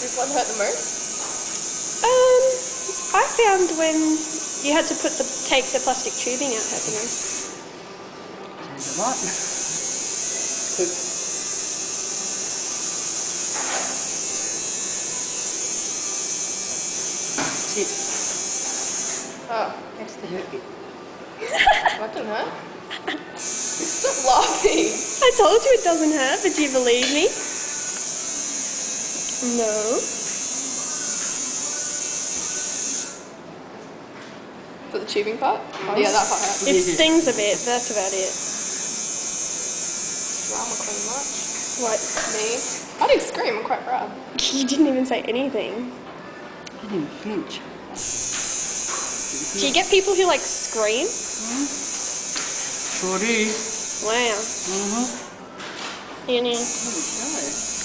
this one hurt the most? I found when you had to take the plastic tubing out hurt the most. Change a lot. Quick. Sit. Oh, That's the hurt bit. that didn't hurt. Stop laughing. I told you it doesn't hurt, but do you believe me? No. For the tubing part? Oh yeah, that part hurt. It stings a bit, that's about it. Drama queen much. What? Me? I didn't scream, I'm quite proud. You didn't even say anything. I didn't flinch. Do you get people who like scream? Sure do. Wow. Mm-hmm. You know. Holy cow.